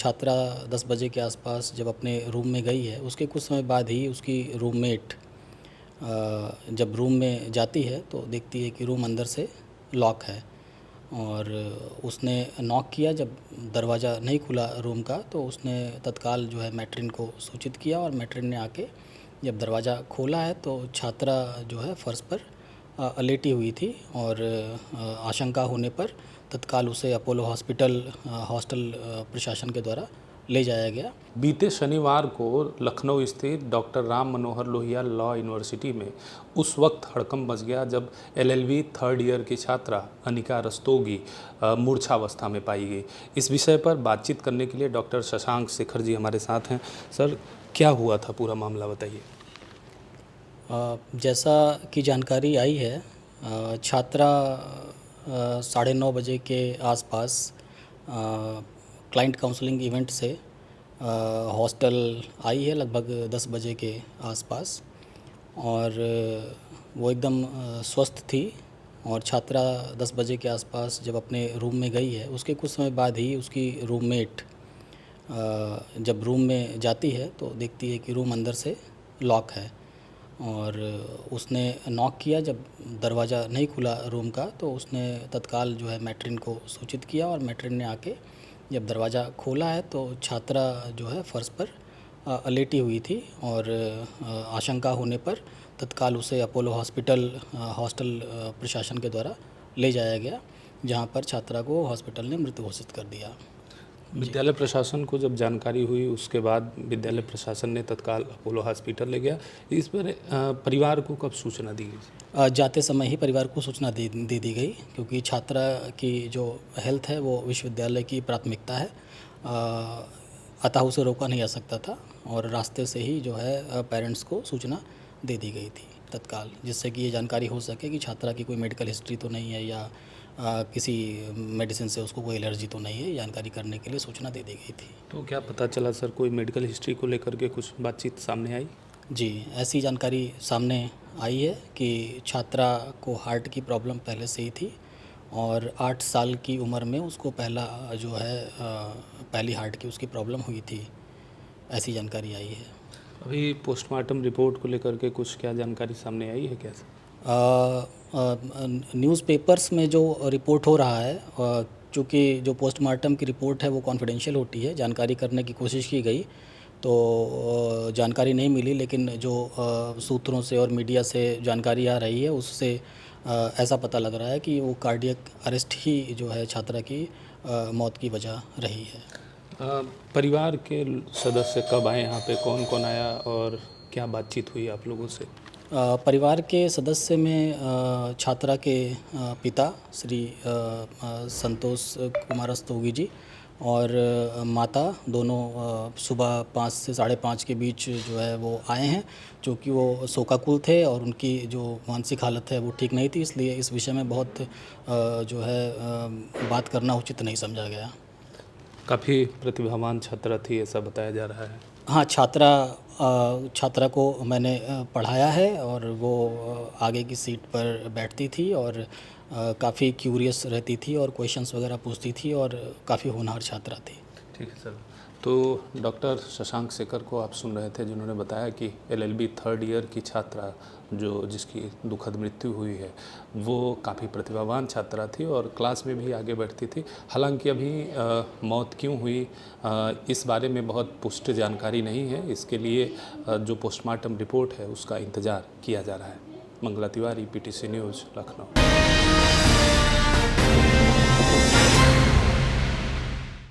छात्रा 10 बजे के आसपास जब अपने रूम में गई है, उसके कुछ समय बाद ही उसकी रूममेट जब रूम में जाती है तो देखती है कि रूम अंदर से लॉक है और उसने नॉक किया। जब दरवाज़ा नहीं खुला रूम का तो उसने तत्काल जो है मैट्रिन को सूचित किया और मैट्रिन ने आके जब दरवाज़ा खोला है तो छात्रा जो है फर्श पर लेटी हुई थी और आशंका होने पर तत्काल उसे अपोलो हॉस्पिटल हॉस्टल प्रशासन के द्वारा ले जाया गया। बीते शनिवार को लखनऊ स्थित doctor Ram Manohar Lohia law university में उस वक्त हड़कंप मच गया जब एलएलबी थर्ड ईयर की छात्रा अनिका रस्तोगी मूर्छावस्था में पाई गई। इस विषय पर बातचीत करने के लिए डॉक्टर शशांक शेखर जी हमारे साथ हैं। सर, क्या हुआ था, पूरा मामला बताइए। जैसा कि जानकारी आई है, छात्रा 9:30 बजे के आसपास क्लाइंट काउंसलिंग इवेंट से हॉस्टल आई है लगभग 10 बजे के आसपास और वो एकदम स्वस्थ थी। और छात्रा 10 बजे के आसपास जब अपने रूम में गई है, उसके कुछ समय बाद ही उसकी रूममेट जब रूम में जाती है तो देखती है कि रूम अंदर से लॉक है और उसने नॉक किया। जब दरवाज़ा नहीं खुला रूम का तो उसने तत्काल जो है मैट्रिन को सूचित किया और मैट्रिन ने आके जब दरवाज़ा खोला है तो छात्रा जो है फर्श पर लेटी हुई थी और आशंका होने पर तत्काल उसे अपोलो हॉस्पिटल हॉस्टल प्रशासन के द्वारा ले जाया गया, जहां पर छात्रा को हॉस्पिटल ने मृत घोषित कर दिया। विद्यालय प्रशासन को जब जानकारी हुई उसके बाद विद्यालय प्रशासन ने तत्काल अपोलो हॉस्पिटल ले गया। इस पर परिवार को कब सूचना दी गई? जाते समय ही परिवार को सूचना दे दी गई, क्योंकि छात्रा की जो हेल्थ है वो विश्वविद्यालय की प्राथमिकता है। अतः उसे रोका नहीं जा सकता था और रास्ते से ही जो है पेरेंट्स को सूचना दे दी गई थी तत्काल, जिससे कि ये जानकारी हो सके कि छात्रा की कोई मेडिकल हिस्ट्री तो नहीं है या किसी मेडिसिन से उसको कोई एलर्जी तो नहीं है। जानकारी करने के लिए सूचना दे दी गई थी। तो क्या पता चला सर, कोई मेडिकल हिस्ट्री को लेकर के कुछ बातचीत सामने आई? जी, ऐसी जानकारी सामने आई है कि छात्रा को हार्ट की प्रॉब्लम पहले से ही थी और 8 साल की उम्र में उसको पहली हार्ट की उसकी प्रॉब्लम हुई थी, ऐसी जानकारी आई है। अभी पोस्टमार्टम रिपोर्ट को लेकर के कुछ क्या जानकारी सामने आई है क्या सर? न्यूज़पेपर्स में जो रिपोर्ट हो रहा है, चूँकि जो पोस्टमार्टम की रिपोर्ट है वो कॉन्फिडेंशियल होती है, जानकारी करने की कोशिश की गई तो जानकारी नहीं मिली, लेकिन जो सूत्रों से और मीडिया से जानकारी आ रही है उससे ऐसा पता लग रहा है कि वो कार्डियक अरेस्ट ही जो है छात्रा की मौत की वजह रही है। परिवार के सदस्य कब आए यहाँ पे, कौन कौन आया और क्या बातचीत हुई आप लोगों से? परिवार के सदस्य में छात्रा के पिता श्री संतोष कुमार रस्तोगी जी और माता दोनों सुबह 5 से 5:30 के बीच जो है वो आए हैं, क्योंकि वो शोकाकुल थे और उनकी जो मानसिक हालत है वो ठीक नहीं थी, इसलिए इस विषय में बहुत जो है बात करना उचित नहीं समझा गया। काफ़ी प्रतिभावान छात्रा थी ऐसा बताया जा रहा है। हाँ, छात्रा को मैंने पढ़ाया है और वो आगे की सीट पर बैठती थी और काफ़ी क्यूरियस रहती थी और क्वेश्चंस वगैरह पूछती थी और काफ़ी होनहार छात्रा थी। ठीक है सर। तो डॉक्टर शशांक शेखर को आप सुन रहे थे, जिन्होंने बताया कि एलएलबी थर्ड ईयर की छात्रा जिसकी दुखद मृत्यु हुई है वो काफ़ी प्रतिभावान छात्रा थी और क्लास में भी आगे बढ़ती थी। हालांकि अभी मौत क्यों हुई इस बारे में बहुत पुष्ट जानकारी नहीं है। इसके लिए जो पोस्टमार्टम रिपोर्ट है उसका इंतज़ार किया जा रहा है। Mangla Tiwari, PTC news, Lucknow.